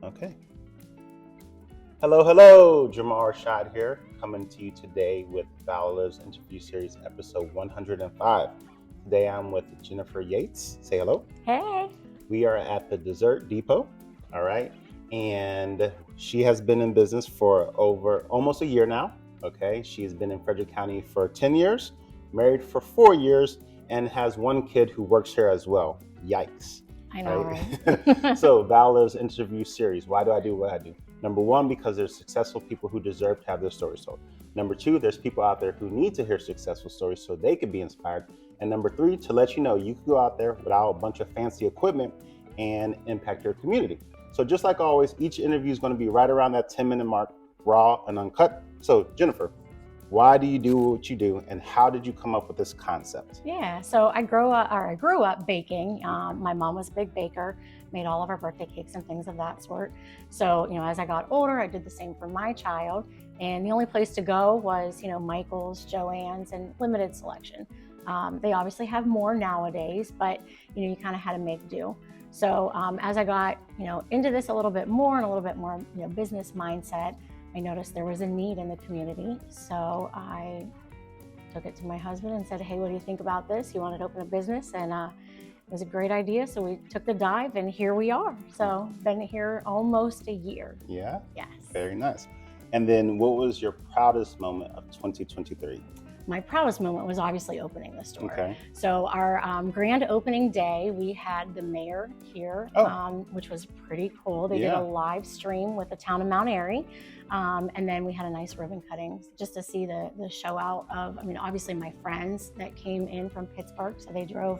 Okay. Hello, Jamaal Rashad here, coming to you today with ValorLives Interview Series, episode 105. Today I'm with Jennifer Yates. Say hello. Hey. We are at the Dessert Depot, all right? And she has been in business for over almost a year now, okay? She has been in Frederick County for 10 years, married for 4 years, and has one kid who works here as well. Yikes. I know, right? So, ValorLives Interview Series. Why do I do what I do? Number one, because there's successful people who deserve to have their stories told. Number two, there's people out there who need to hear successful stories so they can be inspired. And number three, to let you know you can go out there without a bunch of fancy equipment and impact your community. So just like always, each interview is going to be right around that 10-minute mark, raw and uncut. So Jennifer, why do you do what you do, and how did you come up with this concept? Yeah, so I grew up baking. My mom was a big baker, made all of our birthday cakes and things of that sort. So, as I got older, I did the same for my child. And the only place to go was, Michael's, Joann's, and limited selection. They obviously have more nowadays, but, you kind of had to make do. So as I got, into this a little bit more and a little bit more, business mindset, I noticed there was a need in the community. So I took it to my husband and said, hey, what do you think about this? He wanted to open a business, and it was a great idea. So we took the dive, and here we are. So been here almost a year. Yeah? Yes. Very nice. And then what was your proudest moment of 2023? My proudest moment was obviously opening the store. Okay. So our grand opening day, we had the mayor here, which was pretty cool. They did a live stream with the town of Mount Airy. And then we had a nice ribbon cutting just to see the show out of, obviously my friends that came in from Pittsburgh. So they drove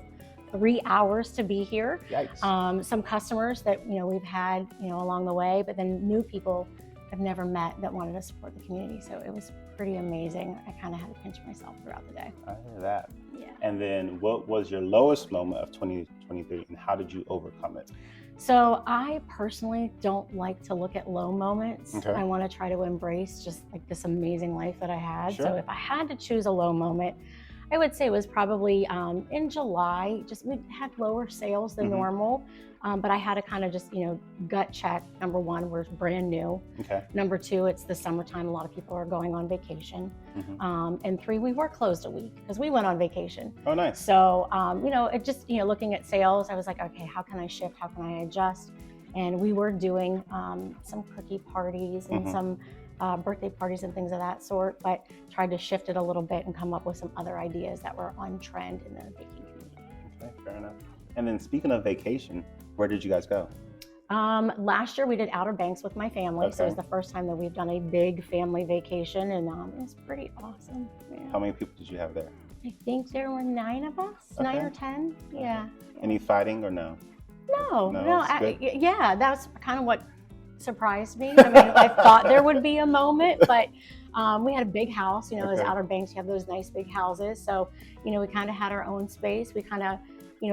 3 hours to be here. Yikes. Some customers that, we've had, along the way, but then new people I've never met that wanted to support the community. So it was pretty amazing. I kind of had to pinch myself throughout the day. I hear that. Yeah. And then what was your lowest moment of 2023, and how did you overcome it? So I personally don't like to look at low moments. Okay. I want to try to embrace just like this amazing life that I had. Sure. So if I had to choose a low moment, I would say it was probably in July. Just we had lower sales than normal, but I had to kind of just gut check. Number one, we're brand new. Okay. Number two, it's the summertime. A lot of people are going on vacation. And three, we were closed a week because we went on vacation. Oh, nice. So it just looking at sales, I was like, okay, how can I shift? How can I adjust? And we were doing some cookie parties and some birthday parties and things of that sort, but tried to shift it a little bit and come up with some other ideas that were on trend in the baking community. Okay, fair enough. And then speaking of vacation, where did you guys go? Last year we did Outer Banks with my family. Okay. So it was the first time that we've done a big family vacation, and it was pretty awesome. Yeah. How many people did you have there? I think there were 9 of us, Okay. 9 or 10. Yeah. Any fighting or no? No. Good? That's kind of what surprised me. I thought there would be a moment, but we had a big house, as Outer Banks, you have those nice big houses. So, we kind of had our own space. We kind of,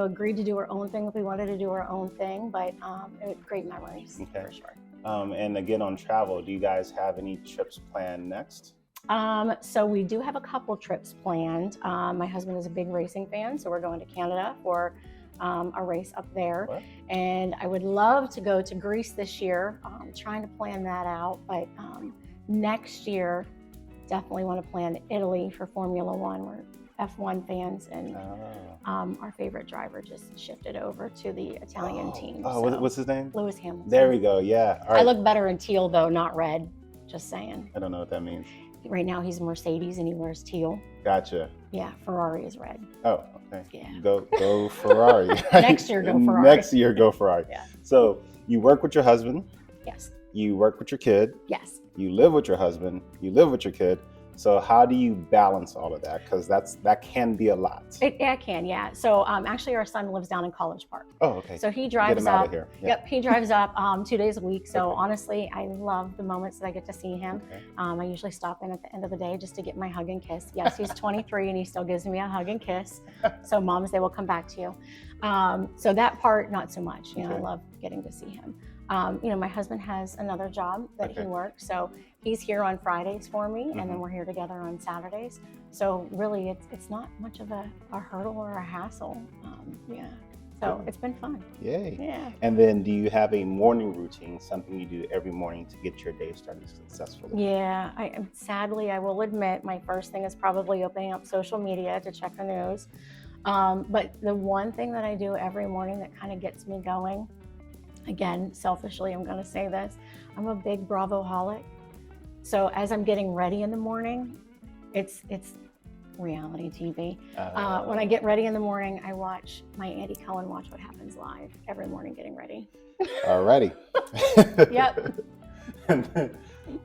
agreed to do our own thing if we wanted to do our own thing, but it was great memories for sure. And again, on travel, do you guys have any trips planned next? So we do have a couple trips planned. My husband is a big racing fan, so we're going to Canada for a race up there. What? And I would love to go to Greece this year. Trying to plan that out, but next year definitely want to plan Italy for Formula One. We're F1 fans, and our favorite driver just shifted over to the Italian team. So. What's his name? Lewis Hamilton. There we go. Yeah. All right. I look better in teal though, not red. Just saying. I don't know what that means. Right now he's Mercedes and he wears teal. Gotcha. Yeah, Ferrari is red. Oh, okay. Yeah. Go Ferrari. Next year, go Ferrari. Next year, go Ferrari. Yeah. So you work with your husband. Yes. You work with your kid. Yes. You live with your husband. You live with your kid. So how do you balance all of that? Because that can be a lot. It can, yeah. So actually our son lives down in College Park. Oh, okay. So he drives Get him up. out of here. Yeah. Yep, he drives up 2 days a week. So Okay. honestly, I love the moments that I get to see him. Okay. I usually stop in at the end of the day just to get my hug and kiss. Yes, he's 23 and he still gives me a hug and kiss. So moms, they will come back to you. So that part, not so much. I Okay. love getting to see him. My husband has another job that he Okay. works. So he's here on Fridays for me, and then we're here together on Saturdays. So really, it's not much of a hurdle or a hassle. So Good. it's been fun. Yay. Yeah. And then do you have a morning routine, something you do every morning to get your day started successfully? Yeah, sadly, I will admit, my first thing is probably opening up social media to check the news. But the one thing that I do every morning that kind of gets me going, again, selfishly, I'm going to say this, I'm a big Bravo-holic. So as I'm getting ready in the morning, it's reality TV. When I get ready in the morning, I watch my Andy Cohen Watch What Happens Live every morning getting ready. Alrighty. Yep. And then,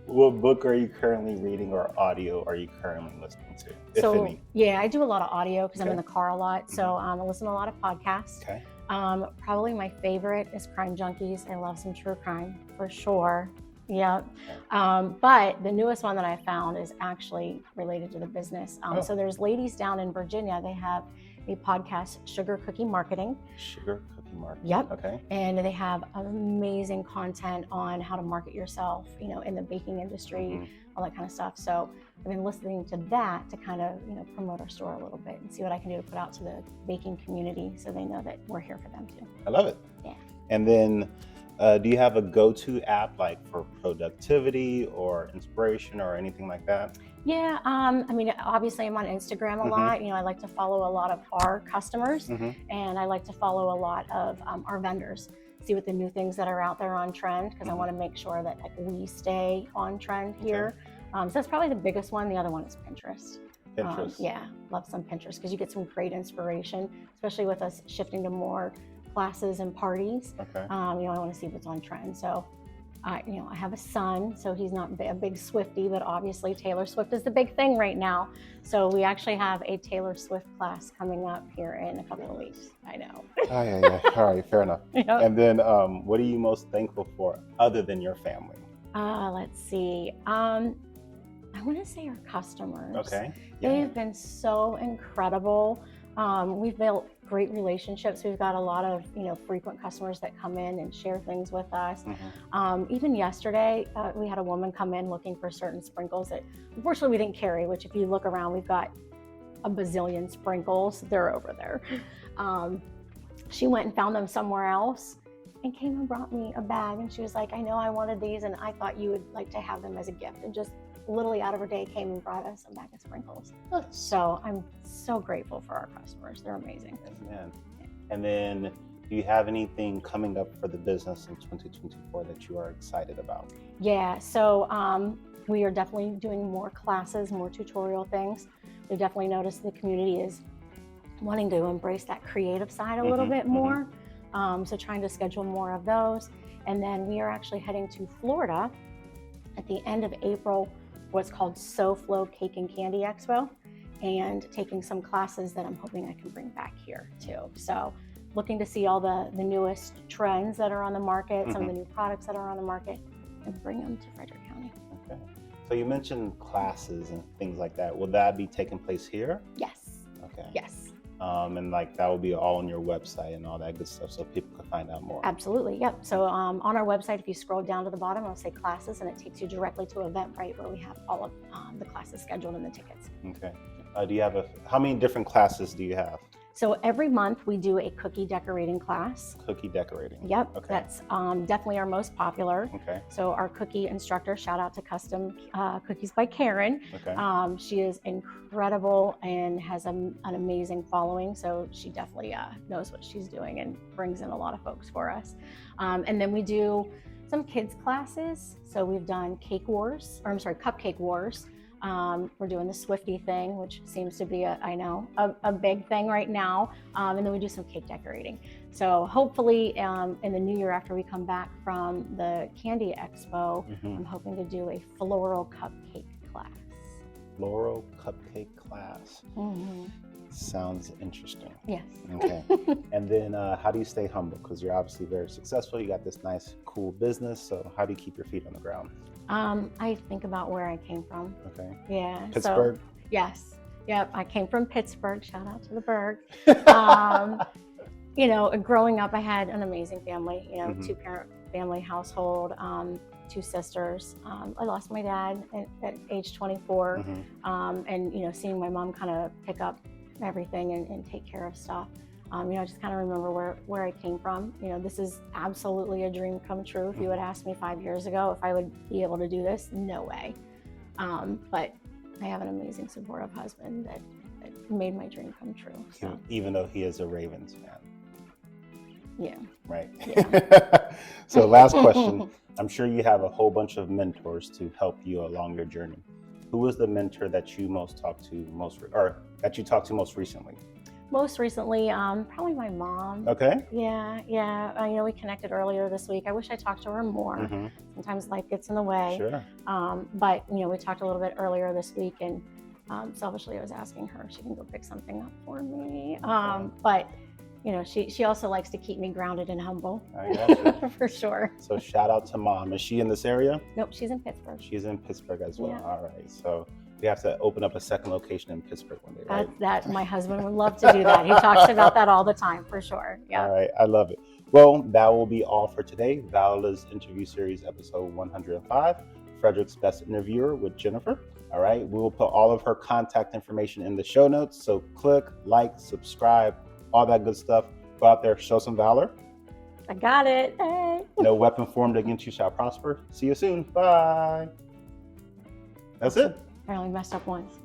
what book are you currently reading or audio are you currently listening to, if any? Yeah, I do a lot of audio because I'm Okay. in the car a lot. So I listen to a lot of podcasts. Okay. Probably my favorite is Crime Junkies. I love some true crime for sure. Yeah. But the newest one that I found is actually related to the business. So there's ladies down in Virginia. They have a podcast, Sugar Cookie Marketing. Sugar Cookie Marketing. Yep. Okay. And they have amazing content on how to market yourself, in the baking industry, all that kind of stuff. So I've been listening to that to kind of, promote our store a little bit and see what I can do to put out to the baking community so they know that we're here for them too. I love it. Yeah. And then do you have a go-to app like for productivity or inspiration or anything like that? Yeah, obviously I'm on Instagram a lot. I like to follow a lot of our customers and I like to follow a lot of our vendors, see what the new things that are out there on trend, because I want to make sure that we stay on trend here. So that's probably the biggest one. The other one is Pinterest. Pinterest. Yeah, love some Pinterest because you get some great inspiration, especially with us shifting to more classes and parties. Okay. I want to see what's on trend. So I have a son, so he's not a big Swiftie, but obviously Taylor Swift is the big thing right now. So we actually have a Taylor Swift class coming up here in a couple of weeks. I know. Oh, yeah. All right, fair enough. Yep. And then what are you most thankful for other than your family? Let's see. I want to say our customers. Okay. Yeah. They have been so incredible. We've built great relationships. We've got a lot of, frequent customers that come in and share things with us. Even yesterday, we had a woman come in looking for certain sprinkles that unfortunately we didn't carry, which if you look around, we've got a bazillion sprinkles. They're over there. She went and found them somewhere else and came and brought me a bag. And she was like, I know I wanted these and I thought you would like to have them as a gift. And just literally out of her day came and brought us a bag of sprinkles. So I'm so grateful for our customers. They're amazing. Amen. And then do you have anything coming up for the business in 2024 that you are excited about? Yeah, so we are definitely doing more classes, more tutorial things. We've definitely noticed the community is wanting to embrace that creative side a little bit more. So trying to schedule more of those. And then we are actually heading to Florida at the end of April, what's called SoFlo Cake and Candy Expo, and taking some classes that I'm hoping I can bring back here too. So looking to see all the newest trends that are on the market, some of the new products that are on the market, and bring them to Frederick County. Okay. So you mentioned classes and things like that. Will that be taking place here? Yes. Okay. Yes. And that will be all on your website and all that good stuff so people can find out more. Absolutely, yep. So on our website, if you scroll down to the bottom, it'll say classes and it takes you directly to Eventbrite where we have all of the classes scheduled and the tickets. Okay. Do you have how many different classes do you have? So every month we do a cookie decorating class. Cookie decorating. Yep, Okay. That's definitely our most popular. Okay. So our cookie instructor, shout out to Custom Cookies by Karen. Okay. She is incredible and has an amazing following. So she definitely knows what she's doing and brings in a lot of folks for us. And then we do some kids classes. So we've done Cupcake Wars. We're doing the Swiftie thing, which seems to be a big thing right now. And then we do some cake decorating. So hopefully in the new year after we come back from the Candy Expo, I'm hoping to do a floral cupcake class. Floral cupcake class. Sounds interesting. Yes. Okay. And then how do you stay humble? Because you're obviously very successful. You got this nice, cool business. So how do you keep your feet on the ground? I think about where I came from. Okay. Yeah. Pittsburgh? So, yes. Yep. I came from Pittsburgh. Shout out to the Berg. Growing up, I had an amazing family, 2-parent family household, 2 sisters. I lost my dad at age 24. And, seeing my mom kind of pick up everything and take care of stuff. Just kind of remember where I came from. This is absolutely a dream come true. If you had asked me 5 years ago if I would be able to do this, no way. But I have an amazing, supportive husband that made my dream come true. So. Even though he is a Ravens fan. Yeah. Right. Yeah. So last question. I'm sure you have a whole bunch of mentors to help you along your journey. Who was the mentor that you talked to most recently? Most recently, probably my mom. Okay. Yeah. We connected earlier this week. I wish I talked to her more. Mm-hmm. Sometimes life gets in the way. Sure. But we talked a little bit earlier this week, and selfishly I was asking her if she can go pick something up for me. But she also likes to keep me grounded and humble. I got you. For sure. So shout out to Mom. Is she in this area? Nope, she's in Pittsburgh. She's in Pittsburgh as well. Yeah. All right. So we have to open up a second location in Pittsburgh one day, right? That my husband would love to do that. He talks about that all the time, for sure. Yeah. All right. I love it. Well, that will be all for today. ValorLives Interview Series episode 105, Fredericks Best Interviewer with Jennifer. All right. We will put all of her contact information in the show notes. So click, like, subscribe, all that good stuff. Go out there, show some valor. I got it. Hey. No weapon formed against you shall prosper. See you soon. Bye. That's it. I only messed up once.